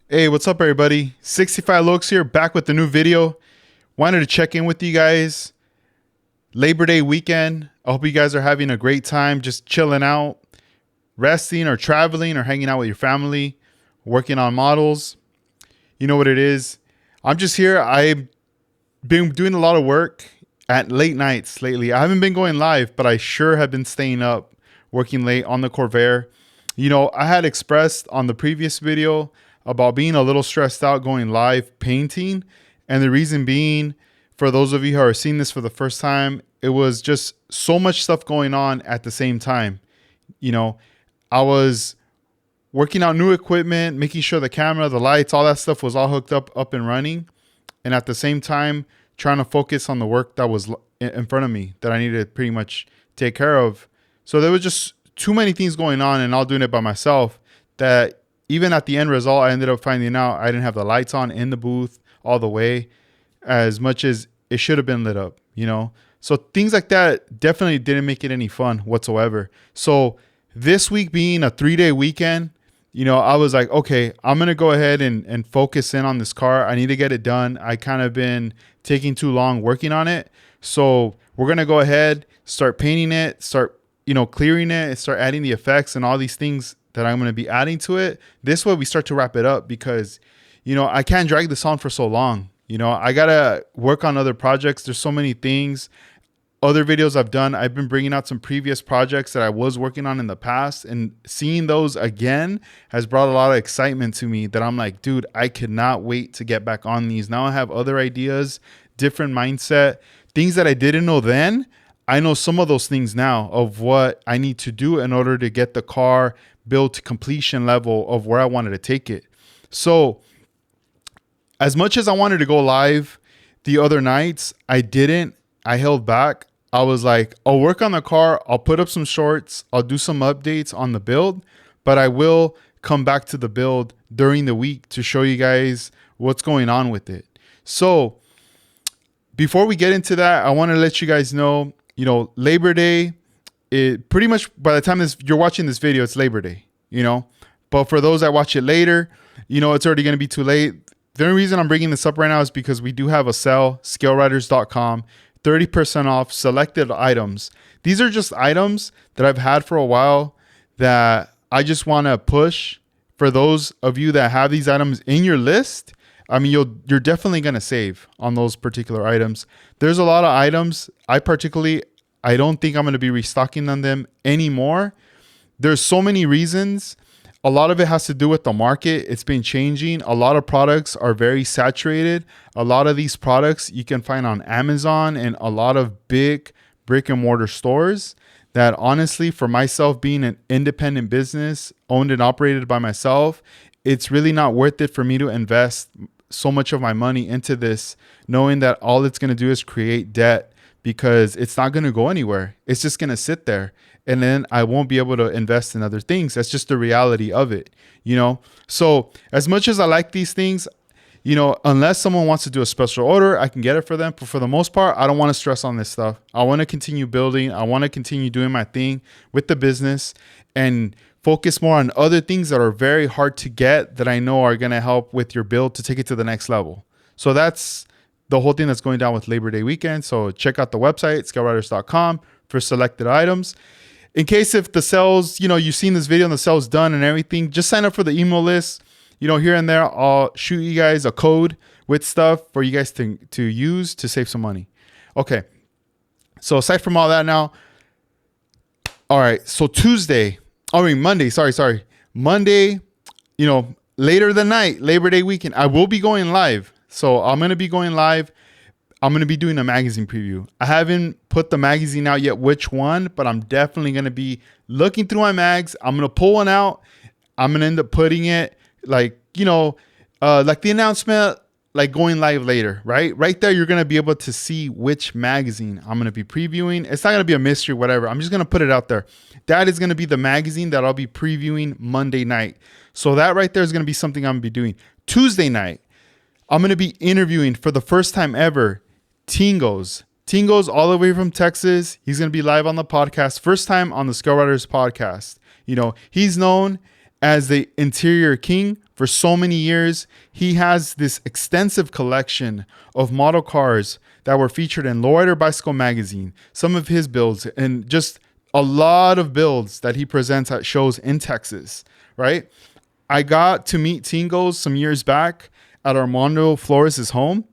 Hey, what's up, everybody? 65 Lokes here, back with a new video. Wanted to check in with you guys. Labor Day weekend. I hope you guys are having a great time, just chilling out, resting, or traveling, or hanging out with your family, working on models. You know what it is. I'm just here. I've been doing a lot of work at late nights lately. I haven't been going live, but I sure have been staying up, working late on the Corvair. I had expressed on the previous video about being a little stressed out going live painting. And the reason being, for those of you who are seeing this for the first time, it was just so much stuff going on at the same time. I was working out new equipment, making sure the camera, the lights, all that stuff was all hooked up and running. And at the same time, trying to focus on the work that was in front of me that I needed to pretty much take care of. So there was just too many things going on and all doing it by myself that even at the end result, I ended up finding out I didn't have the lights on in the booth all the way as much as it should have been lit up. So things like that definitely didn't make it any fun whatsoever. So this week being a 3-day weekend, I was like, okay, I'm going to go ahead and focus in on this car. I need to get it done. I kind of been taking too long working on it. So we're going to go ahead, start painting it, start, clearing it, start adding the effects and all these things that I'm going to be adding to it. This way we start to wrap it up because, I can't drag this on for so long. I got to work on other projects. There's so many things. Other videos I've done, I've been bringing out some previous projects that I was working on in the past, and seeing those again has brought a lot of excitement to me that I'm like, dude, I cannot wait to get back on these. Now I have other ideas, different mindset, things that I didn't know then. I know some of those things now of what I need to do in order to get the car built to completion level of where I wanted to take it. So as much as I wanted to go live the other nights, I didn't. I held back. I was like, I'll work on the car. I'll put up some shorts. I'll do some updates on the build, but I will come back to the build during the week to show you guys what's going on with it. So before we get into that, I want to let you guys know, Labor Day, it pretty much by the time you're watching this video, it's Labor Day, but for those that watch it later, it's already going to be too late. The only reason I'm bringing this up right now is because we do have a sale, scaleriders.com, 30% off selected items. These are just items that I've had for a while that I just want to push for those of you that have these items in your list. I mean, you're definitely going to save on those particular items. There's a lot of items. I don't think I'm going to be restocking on them anymore. There's so many reasons. A lot of it has to do with the market. It's been changing. A lot of products are very saturated. A lot of these products you can find on Amazon and a lot of big brick and mortar stores that honestly, for myself being an independent business owned and operated by myself, it's really not worth it for me to invest so much of my money into this, knowing that all it's going to do is create debt because it's not going to go anywhere. It's just going to sit there. And then I won't be able to invest in other things. That's just the reality of it, So as much as I like these things, unless someone wants to do a special order, I can get it for them. But for the most part, I don't want to stress on this stuff. I want to continue building. I want to continue doing my thing with the business and focus more on other things that are very hard to get that I know are going to help with your build to take it to the next level. So that's the whole thing that's going down with Labor Day weekend. So check out the website, scaleriders.com, for selected items. In case if the sales, you've seen this video and the sale's done and everything, just sign up for the email list. Here and there, I'll shoot you guys a code with stuff for you guys to use to save some money. Okay. So aside from all that now, all right. So Monday, sorry. Monday, later the night, Labor Day weekend, I will be going live. So I'm going to be going live. I'm going to be doing a magazine preview. I haven't put the magazine out yet, which one, but I'm definitely going to be looking through my mags. I'm going to pull one out. I'm going to end up putting it like the announcement, like going live later, right? Right there, you're going to be able to see which magazine I'm going to be previewing. It's not going to be a mystery, whatever. I'm just going to put it out there. That is going to be the magazine that I'll be previewing Monday night. So that right there is going to be something I'm going to be doing. Tuesday night, I'm going to be interviewing for the first time ever Tingos. Tingos all the way from Texas. He's going to be live on the podcast. First time on the Scale Riders podcast. He's known as the interior king for so many years. He has this extensive collection of model cars that were featured in Lowrider Bicycle Magazine, some of his builds, and just a lot of builds that he presents at shows in Texas, right? I got to meet Tingos some years back at Armando Flores' home.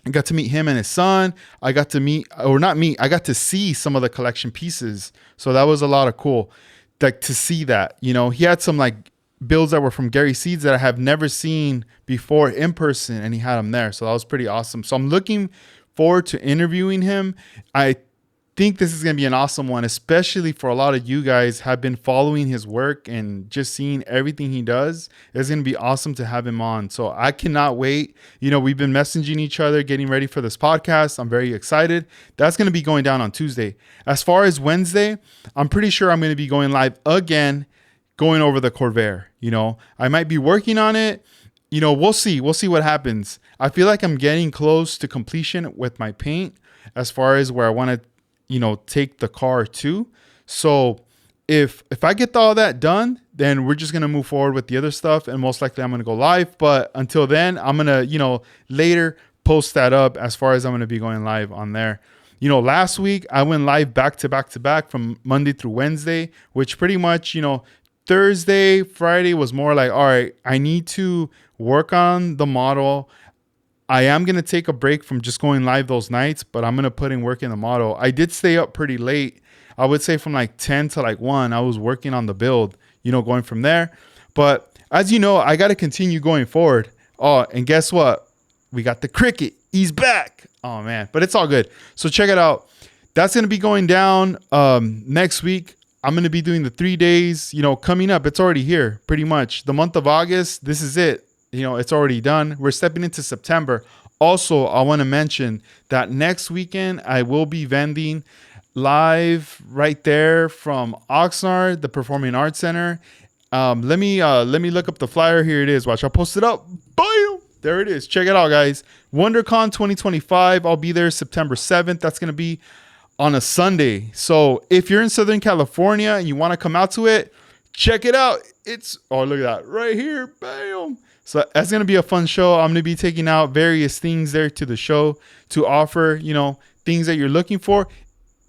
I got to meet him and his son. I got to I got to see some of the collection pieces. So that was a lot of cool, like to see that, he had some like builds that were from Gary Seeds that I have never seen before in person, and he had them there. So that was pretty awesome. So I'm looking forward to interviewing him. I think this is going to be an awesome one, especially for a lot of you guys have been following his work and just seeing everything he does. It's going to be awesome to have him on. So I cannot wait. We've been messaging each other, getting ready for this podcast. I'm very excited. That's going to be going down on Tuesday. As far as Wednesday, I'm pretty sure I'm going to be going live again, going over the Corvair. I might be working on it. We'll see. We'll see what happens. I feel like I'm getting close to completion with my paint as far as where I want to take the car to. So if I get all that done, then we're just going to move forward with the other stuff, and most likely I'm going to go live. But until then, I'm going to, later post that up as far as I'm going to be going live on there. Last week I went live back to back from Monday through Wednesday, which pretty much, Thursday, Friday was more like, all right, I need to work on the model. I am going to take a break from just going live those nights, but I'm going to put in work in the model. I did stay up pretty late. I would say from like 10 to like 1, I was working on the build, going from there. But as you know, I got to continue going forward. Oh, and guess what? We got the Cricket. He's back. Oh, man. But it's all good. So check it out. That's going to be going down next week. I'm going to be doing the 3 days, coming up. It's already here pretty much. The month of August, this is it. It's already done. We're stepping into September. Also, I want to mention that next weekend I will be vending live right there from Oxnard, the Performing Arts Center. Let me look up the flyer. Here it is. Watch, I'll post it up. Boom! There it is. Check it out, guys. WonderCon 2025. I'll be there September 7th. That's going to be on a Sunday. So if you're in Southern California and you want to come out to it, check it out. Look at that right here. Bam! So that's going to be a fun show. I'm going to be taking out various things there to the show to offer, things that you're looking for.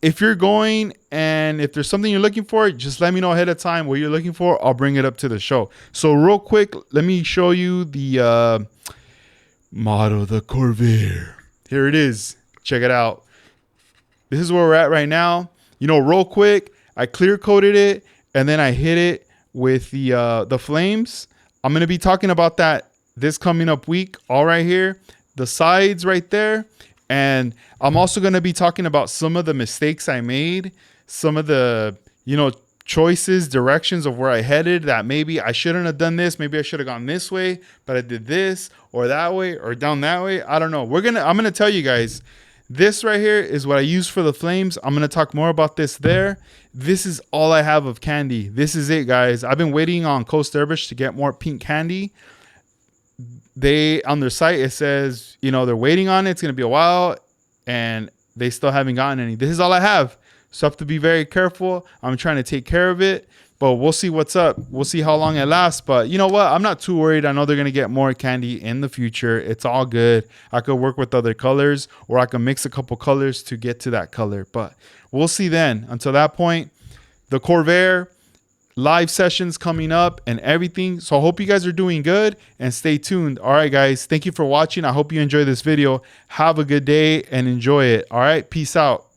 If you're going and if there's something you're looking for, just let me know ahead of time what you're looking for. I'll bring it up to the show. So real quick, let me show you the model, the Corvair. Here it is. Check it out. This is where we're at right now. Real quick, I clear coated it and then I hit it with the flames. I'm going to be talking about that this coming up week, all right here, the sides right there. And I'm also going to be talking about some of the mistakes I made, some of the, choices, directions of where I headed that maybe I shouldn't have done this. Maybe I should have gone this way, but I did this or that way or down that way. I don't know. I'm going to tell you guys, this right here is what I use for the flames. I'm going to talk more about this there. This is all I have of candy. This is it, guys. I've been waiting on Coast Dervish to get more pink candy. On their site, it says, they're waiting on it. It's going to be a while and they still haven't gotten any. This is all I have. So I have to be very careful. I'm trying to take care of it, but we'll see what's up. We'll see how long it lasts. But you know what? I'm not too worried. I know they're going to get more candy in the future. It's all good. I could work with other colors or I can mix a couple colors to get to that color. But we'll see then. Until that point, the Corvair live sessions coming up and everything. So I hope you guys are doing good and stay tuned. All right, guys. Thank you for watching. I hope you enjoy this video. Have a good day and enjoy it. All right. Peace out.